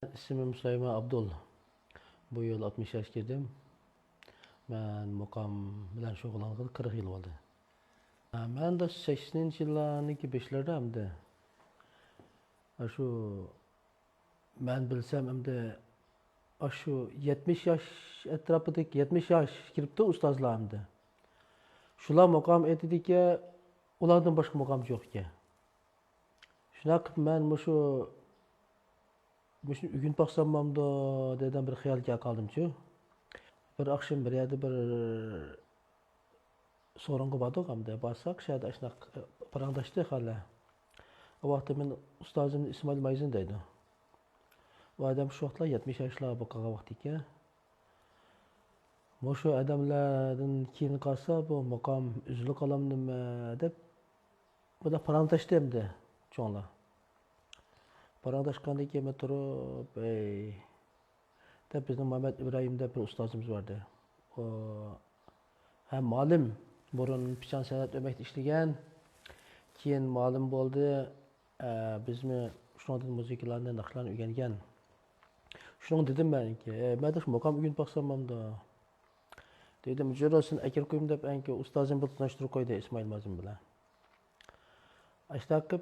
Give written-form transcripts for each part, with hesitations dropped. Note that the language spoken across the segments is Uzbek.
İsmim Süleyman Abdul. Bu yıl 60 yaş girdim. Ben mukam bilen şoğlanğılı 40 yıl oldu. Ben de 80 yıllarniki beşlerde hem de şu ben bilsem hem de şu 70 yaş etrafındaki 70 yaş giripti ustazlar hem de. Şular mukam etdi ki ulardan başka mukam yok ki. Şuna ben şu gün baksam da dedim bir hayal kaldım ki. Bir akşam bir yerde bir sorungu badık hamda barsak şayet aşnaq parandaştı hala. O vaxtda men ustazım İsmail Mayzın deydi. O adam şu vaxtlar 70 yaşlar bakağa vaxt ekan. Moşu adamlardan keyin qalsa bu maqam üzülü qalamdımı deb bu da parandaştı hamda çoğunlar. Parandaşqandan keyin men turib deb bizning Mehmet İbrahim deb bir ustazımız vardı. O hem malim burun pichan sanat ömekde işlegan. Keyin ma'lum bo'ldi, bizmi shundan musiqalarni naqshlarni o'rgangan. Shuni dedim menki, "Madash maqam o'rganib baqsamamda." Dedim, "Jurasini akir qo'yim" deb anki ustozim bilan tanishtirib qo'ydi Ismoil Mazin bilan. Ashtaqib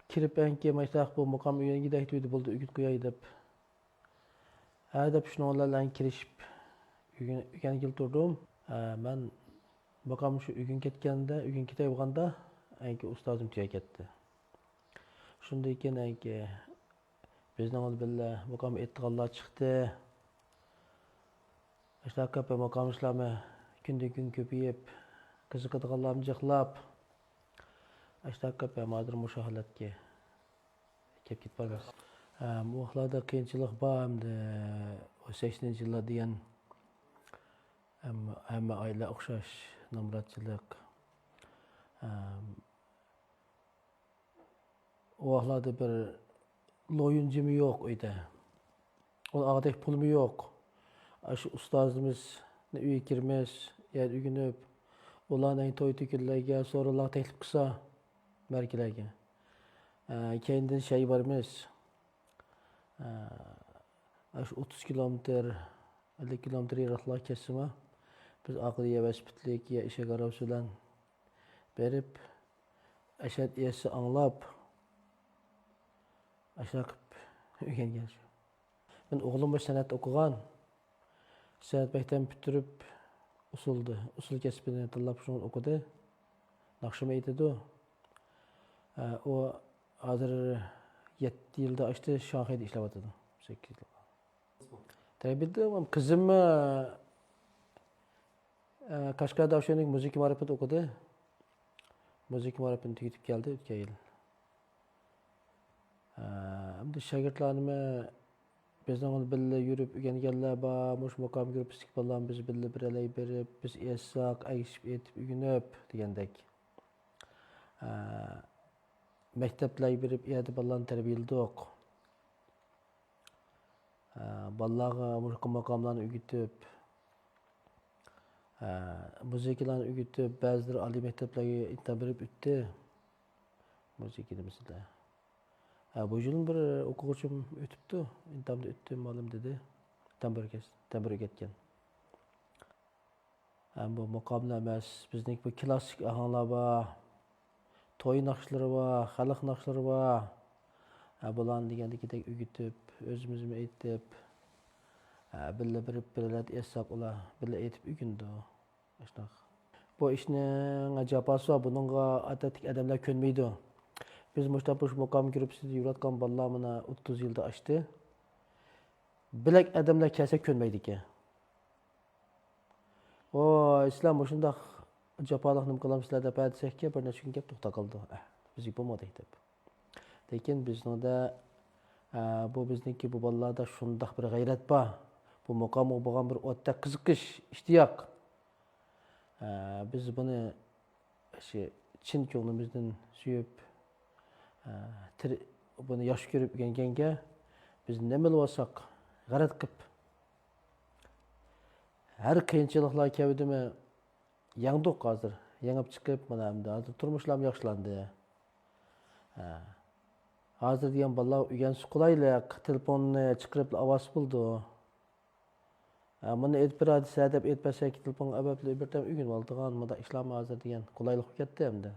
kirib anki mashtaq bu maqam o'rgangidek dedi bo'ldi, o'rganib qo'yay deb. Ha deb shuni bilan kirishib o'rganib turdim. Men maqam shu o'rganib ketay bo'lganda anki ustozim tuya ketdi. Shundan keyin anki bizning billa maqam etganlar chiqdi. Ashtaqqa maqam ishlarni kundan kun ko'payib, qiziqadiganlarni jiqlab, ashtaqqa mazir mushohalatga kelib ketibmiz. Bu vaqtlarda qiyinchilik bor hamda 80 yillar degan hamma oila o'xshash nomrodchilik. O vaqtlarda bir loyuncimi yo'q uyda. Onun ağdaki pulum yok. Şu ustazımız ne üye girmez, yer ügünüp, ulan toy tükürlerge, sorular teklif kısa merkilerge. Kendin şey varmız. Şu 30 kilometre, 50 kilometre yaraklar kesime. Biz akliye ve spitlik ya işe garavsulan berip, eşet iyesi anlap, aşağı ügen geldi. Ben oğlum sanat okugan. Sanat mektebi bitirip usul kesbini tanlap şunu okudu. Nakşıma eğitidi. O hazır 7 yılda açtı Şanghay'da işlep atıdı. 8 yıl. Tabii kızım Kaşgar'da Avşenik müzik marifeti okudu. Müzik marifetini tüketip geldi ötken yıl. Hem de şagirdlarımı bizden bille yürüp öğrengenler var, muş maqam görüp istik ballan biz bille bireley berip, biz esak, ayışıp etip ügünüp degендek. Mektepler berip iyadi ballan terbiyeldik. Ballağa muş maqamlarını ögütüp, müziklarını ögütüp, bazıları ali mekteplerge intan berip ütті müzikini mesela. Bu yılın bir okuğucum ötüptü. İntamda öttüm malum dedi. Tambur ketken. Bu maqamlar emas, bizning bu klassik ahanglar var. Toy naqshlari var, xalq naqshlari var. Bularni degandek o'gitib, o'zimizni aytib, billa birlar esab ular billa aytib o'gindi. Shunaqa. Bu ishning jafosi va buningga atatik odamlar ko'nmaydi. Biz mushtapuş maqam girip sizi yuratgan ballamına 30 yılda açtı. Bilek adamlar kelse könmeydi ki. O İslam hoşunda japalık nimkalam sizlerde paylaşsak ki bir neçe gün gep toxta kaldı. Biz yapamadık dep. Lekin bizning de bu bizniki bu ballarda şundaq bir gayret var. Bu maqam bo'lgan bir o'tda qiziqish, ishtiyoq. Biz buni chin ko'nglimizdan suyib bunu yaş görüp öğrengenge biz ne bilsek g'arat qilib her qiyinchiliklar kelibdimi yangdiq hozir yengib chiqib mana hozir turmushlarimiz yaxshilandi. Hazır degan balla ügensi qulaylik, telefonni chiqirib ovoz bo'ldi. Buni aytib beradi, sadab aytmasak telefon ababli birdan ügün oldigan, bunda ishlarni hozir degan qulaylik ketdi endi.